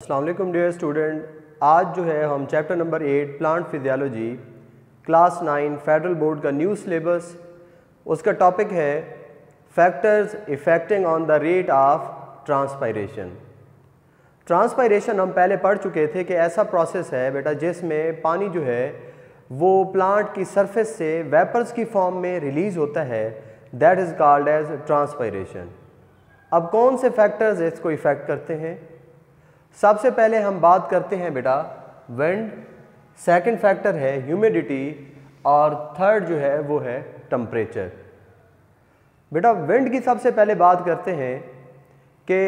अस्सलाम वालेकुम dear student. आज जो है हम chapter number 8 plant physiology class 9 federal board का न्यू सिलेबस, उसका टॉपिक है factors affecting on the rate of transpiration. Transpiration हम पहले पढ़ चुके थे कि ऐसा प्रोसेस है बेटा जिसमें पानी जो है वो प्लांट की सरफेस से वेपर्स की फॉर्म में रिलीज़ होता है, that is called as transpiration. अब कौन से फैक्टर्स इसको इफ़ेक्ट करते हैं? सबसे पहले हम बात करते हैं बेटा विंड, सेकंड फैक्टर है ह्यूमिडिटी और थर्ड जो है वो है टेम्परेचर। बेटा विंड की सबसे पहले बात करते हैं कि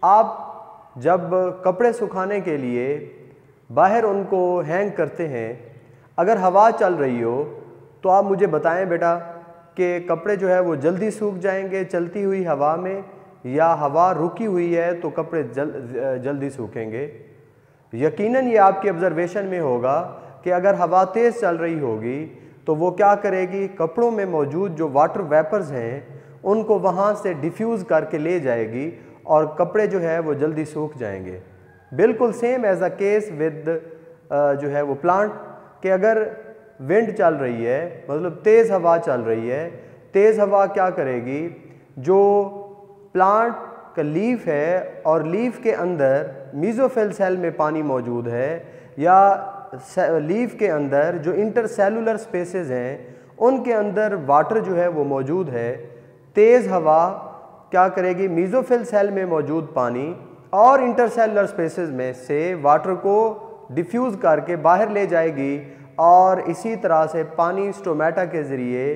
आप जब कपड़े सुखाने के लिए बाहर उनको हैंग करते हैं, अगर हवा चल रही हो तो आप मुझे बताएं बेटा कि कपड़े जो है वो जल्दी सूख जाएंगे चलती हुई हवा में, या हवा रुकी हुई है तो कपड़े जल्दी सूखेंगे? यकीनन ये आपके ऑब्जर्वेशन में होगा कि अगर हवा तेज़ चल रही होगी तो वो क्या करेगी, कपड़ों में मौजूद जो वाटर वेपर्स हैं उनको वहाँ से डिफ्यूज़ करके ले जाएगी और कपड़े जो है वो जल्दी सूख जाएंगे। बिल्कुल same as a case with जो है वो प्लांट, कि अगर विंड चल रही है मतलब तेज़ हवा चल रही है, तेज़ हवा क्या करेगी, जो प्लांट का लीफ है और लीफ के अंदर मीज़ोफिल सेल में पानी मौजूद है, या लीफ के अंदर जो इंटरसेलुलर स्पेसेस हैं उनके अंदर वाटर जो है वो मौजूद है, तेज़ हवा क्या करेगी, मीज़ोफिल सेल में मौजूद पानी और इंटरसेलुलर स्पेसेस में से वाटर को डिफ्यूज़ करके बाहर ले जाएगी और इसी तरह से पानी स्टोमेटा के ज़रिए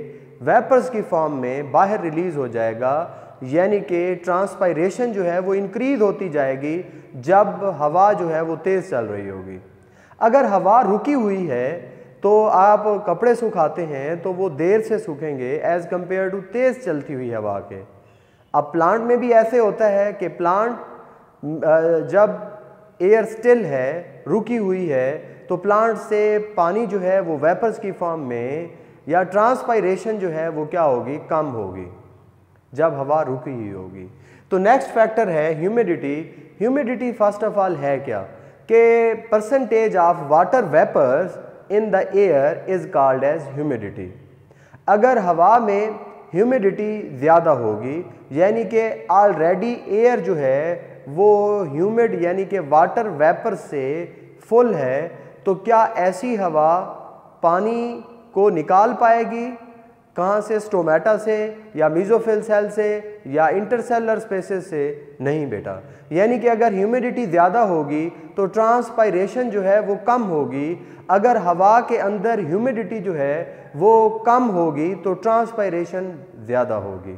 वेपर्स की फॉर्म में बाहर रिलीज़ हो जाएगा। यानी कि ट्रांसपायरेशन जो है वो इंक्रीज़ होती जाएगी जब हवा जो है वो तेज़ चल रही होगी। अगर हवा रुकी हुई है तो आप कपड़े सुखाते हैं तो वो देर से सूखेंगे एज़ कम्पेयर टू तेज़ चलती हुई हवा के। अब प्लांट में भी ऐसे होता है कि प्लांट जब एयर स्टिल है, रुकी हुई है, तो प्लांट से पानी जो है वो वेपर्स की फॉर्म में या ट्रांसपायरेशन जो है वो क्या होगी, कम होगी जब हवा रुकी हुई होगी। तो नेक्स्ट फैक्टर है humidity. Humidity first of all है क्या, कि percentage of water vapours in the air is called as humidity. अगर हवा में ह्यूमिडिटी ज़्यादा होगी यानी कि ऑलरेडी एयर जो है वो ह्यूमिड यानी कि वाटर वेपर से फुल है, तो क्या ऐसी हवा पानी को निकाल पाएगी? कहाँ से? स्टोमेटा से या मीज़ोफिल सेल से या इंटरसेलुलर स्पेसेस से? नहीं बेटा। यानी कि अगर ह्यूमिडिटी ज़्यादा होगी तो ट्रांसपायरेशन जो है वो कम होगी। अगर हवा के अंदर ह्यूमिडिटी जो है वो कम होगी तो ट्रांसपायरेशन ज़्यादा होगी।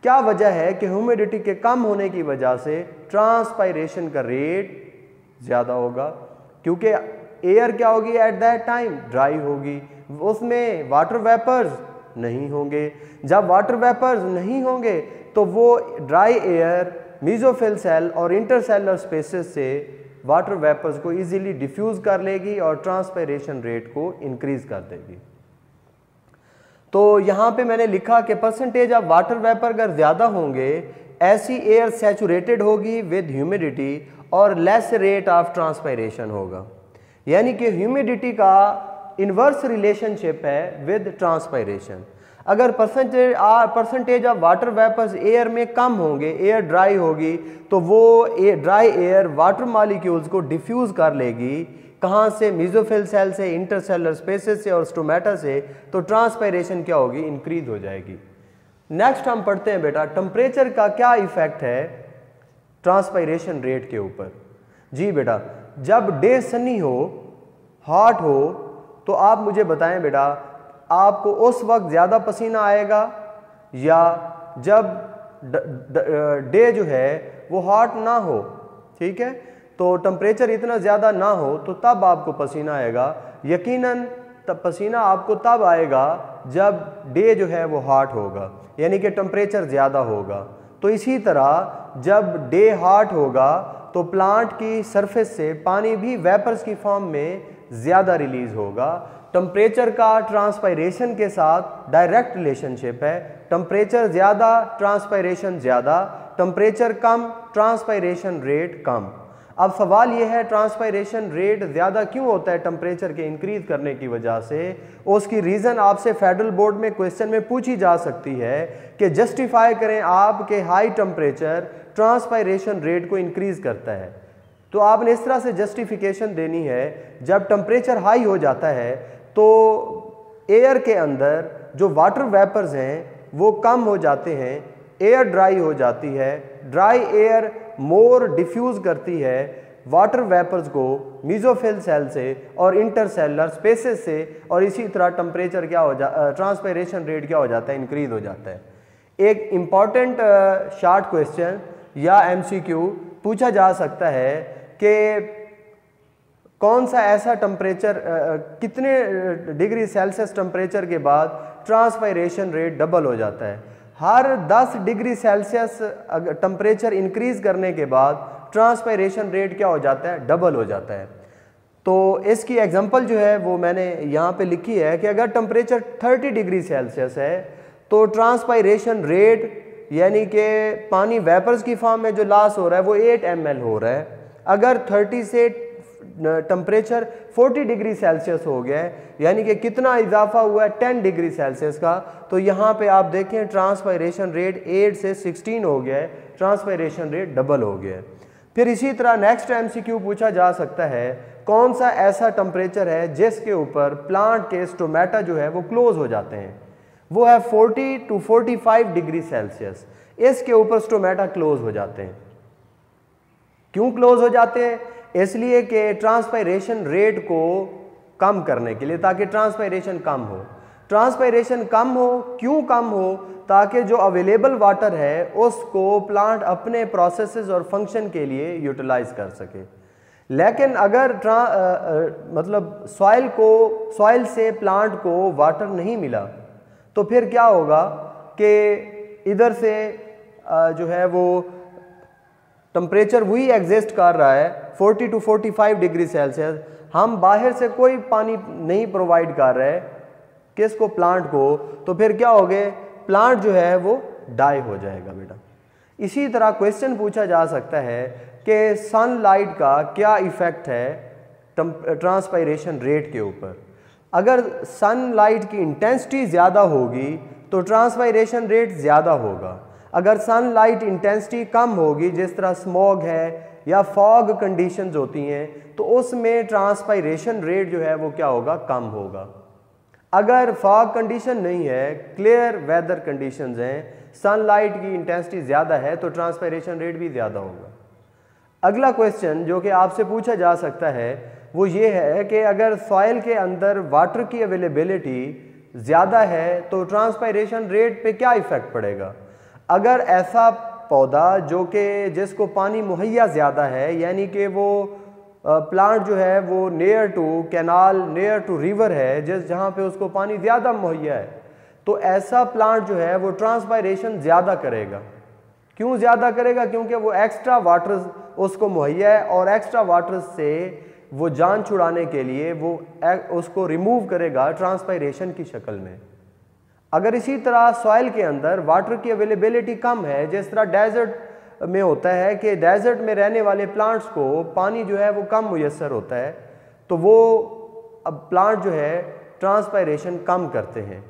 क्या वजह है कि ह्यूमिडिटी के कम होने की वजह से ट्रांसपायरेशन का रेट ज़्यादा होगा? क्योंकि एयर क्या होगी एट दैट टाइम, ड्राई होगी, उसमें वाटर वेपर्स नहीं होंगे। जब वाटर वेपर्स नहीं होंगे तो वो ड्राई एयर मीज़ोफिल सेल और इंटरसेलुलर स्पेसेस से वाटर वेपर्स को इजीली डिफ्यूज़ कर लेगी और ट्रांसपायरेशन रेट को इंक्रीज़ कर देगी। तो यहाँ पे मैंने लिखा कि परसेंटेज ऑफ वाटर वेपर अगर ज़्यादा होंगे, ऐसी एयर सैचुरेटेड होगी विद ह्यूमिडिटी और लेस रेट ऑफ ट्रांसपायरेशन होगा। यानी कि ह्यूमिडिटी का इन्वर्स रिलेशनशिप है विद ट्रांसपायरेशन। अगर percentage of water vapours air में कम होंगे, एयर ड्राई होगी, तो वो ड्राई एयर वाटर मॉलिक्यूल्स को डिफ्यूज़ कर लेगी। कहाँ से? मीज़ोफिल सेल से, इंटरसेलुलर स्पेसेस से और स्टोमेटा से। तो ट्रांसपायरेशन क्या होगी, इंक्रीज हो जाएगी। नेक्स्ट हम पढ़ते हैं बेटा टेम्परेचर का क्या इफेक्ट है ट्रांसपायरेशन रेट के ऊपर। जी बेटा, जब डे सनी हो, हॉट हो, तो आप मुझे बताएं बेटा आपको उस वक्त ज़्यादा पसीना आएगा या जब डे जो है वो हॉट ना हो? ठीक है, तो टेम्परेचर इतना ज़्यादा ना हो तो तब आपको पसीना आएगा। यकीनन तब पसीना आपको तब आएगा जब डे जो है वो हॉट होगा, यानी कि टेम्परेचर ज़्यादा होगा। तो इसी तरह जब डे हॉट होगा तो प्लांट की सरफेस से पानी भी वेपर्स की फॉर्म में ज़्यादा रिलीज़ होगा। टेम्परेचर का ट्रांसपायरेशन के साथ डायरेक्ट रिलेशनशिप है। टेम्परेचर ज़्यादा, ट्रांसपायरेशन ज़्यादा, टेम्परेचर कम, ट्रांसपायरेशन रेट कम। अब सवाल यह है ट्रांसपायरेशन रेट ज़्यादा क्यों होता है टेम्परेचर के इंक्रीज करने की वजह से। उसकी रीज़न आपसे फेडरल बोर्ड में क्वेश्चन में पूछी जा सकती है कि जस्टिफाई करें आपके हाई टेम्परेचर ट्रांसपायरेशन रेट को इंक्रीज करता है। तो आपने इस तरह से जस्टिफिकेशन देनी है, जब टेम्परेचर हाई हो जाता है तो एयर के अंदर जो वाटर वेपर्स हैं वो कम हो जाते हैं, एयर ड्राई हो जाती है, ड्राई एयर मोर डिफ्यूज़ करती है वाटर वेपर्स को मीजोफिल सेल से और इंटरसेलुलर स्पेसेस से, और इसी तरह टेम्परेचर क्या हो ट्रांसपायरेशन रेट क्या हो जाता है, इंक्रीज हो जाता है। एक इम्पॉर्टेंट शॉर्ट क्वेश्चन या एमसीक्यू पूछा जा सकता है कि कौन सा ऐसा टेम्परेचर कितने डिग्री सेल्सियस टेम्परेचर के बाद ट्रांसपायरेशन रेट डबल हो जाता है। हर 10 डिग्री सेल्सियस टेम्परेचर इंक्रीज करने के बाद ट्रांसपायरेशन रेट क्या हो जाता है, डबल हो जाता है। तो इसकी एग्जांपल जो है वो मैंने यहाँ पे लिखी है कि अगर टेम्परेचर 30 डिग्री सेल्सियस है तो ट्रांसपायरेशन रेट यानी कि पानी वेपर्स की फॉर्म में जो लॉस हो रहा है वो 8 ml हो रहा है। अगर 30 से टेम्परेचर 40 डिग्री सेल्सियस हो गया है यानी कि कितना इजाफा हुआ है 10 डिग्री सेल्सियस का, तो यहाँ पे आप देखें ट्रांसपायरेशन रेट 8 से 16 हो गया है, ट्रांसपायरेशन रेट डबल हो गया है। फिर इसी तरह नेक्स्ट एमसीक्यू पूछा जा सकता है कौन सा ऐसा टेम्परेचर है जिसके ऊपर प्लांट के स्टोमेटा जो है वो क्लोज हो जाते हैं, वो है 40 to 45 डिग्री सेल्सियस। इसके ऊपर स्टोमेटा क्लोज हो जाते हैं। क्यों क्लोज हो जाते हैं? इसलिए कि ट्रांसपायरेशन रेट को कम करने के लिए, ताकि ट्रांसपायरेशन कम हो। ट्रांसपायरेशन कम हो, क्यों कम हो? ताकि जो अवेलेबल वाटर है उसको प्लांट अपने प्रोसेसेस और फंक्शन के लिए यूटिलाइज कर सके। लेकिन अगर मतलब सॉइल से प्लांट को वाटर नहीं मिला तो फिर क्या होगा कि इधर से जो है वो टेम्परेचर वही एग्जिस्ट कर रहा है 40 to 45 डिग्री सेल्सियस, हम बाहर से कोई पानी नहीं प्रोवाइड कर रहे किसको, प्लांट को, तो फिर क्या हो गए, प्लांट जो है वो डाई हो जाएगा बेटा। इसी तरह क्वेश्चन पूछा जा सकता है कि सनलाइट का क्या इफेक्ट है ट्रांसपायरेशन रेट के ऊपर। अगर सनलाइट की इंटेंसिटी ज़्यादा होगी तो ट्रांसपायरेशन रेट ज़्यादा होगा। अगर सनलाइट इंटेंसिटी कम होगी, जिस तरह स्मॉग है या फॉग कंडीशंस होती हैं, तो उसमें ट्रांसपायरेशन रेट जो है वो क्या होगा, कम होगा। अगर फॉग कंडीशन नहीं है, क्लियर वेदर कंडीशंस हैं, सनलाइट की इंटेंसिटी ज़्यादा है, तो ट्रांसपायरेशन रेट भी ज़्यादा होगा। अगला क्वेश्चन जो कि आपसे पूछा जा सकता है वो ये है कि अगर सॉइल के अंदर वाटर की अवेलेबिलिटी ज़्यादा है तो ट्रांसपायरेशन रेट पे क्या इफ़ेक्ट पड़ेगा। अगर ऐसा पौधा जो कि जिसको पानी मुहैया ज़्यादा है, यानी कि वो प्लांट जो है वो near to canal, near to river है, जहाँ पे उसको पानी ज़्यादा मुहैया है, तो ऐसा प्लांट जो है वो ट्रांसपायरेशन ज़्यादा करेगा। क्यों ज़्यादा करेगा? क्योंकि वो एक्स्ट्रा वाटर उसको मुहैया है और एक्स्ट्रा वाटर से वो जान छुड़ाने के लिए वो उसको रिमूव करेगा ट्रांसपायरेशन की शक्ल में। अगर इसी तरह सॉइल के अंदर वाटर की अवेलेबिलिटी कम है, जिस तरह डेजर्ट में होता है कि डेजर्ट में रहने वाले प्लांट्स को पानी जो है वो कम मुयस्सर होता है, तो वो अब प्लांट जो है ट्रांसपायरेशन कम करते हैं।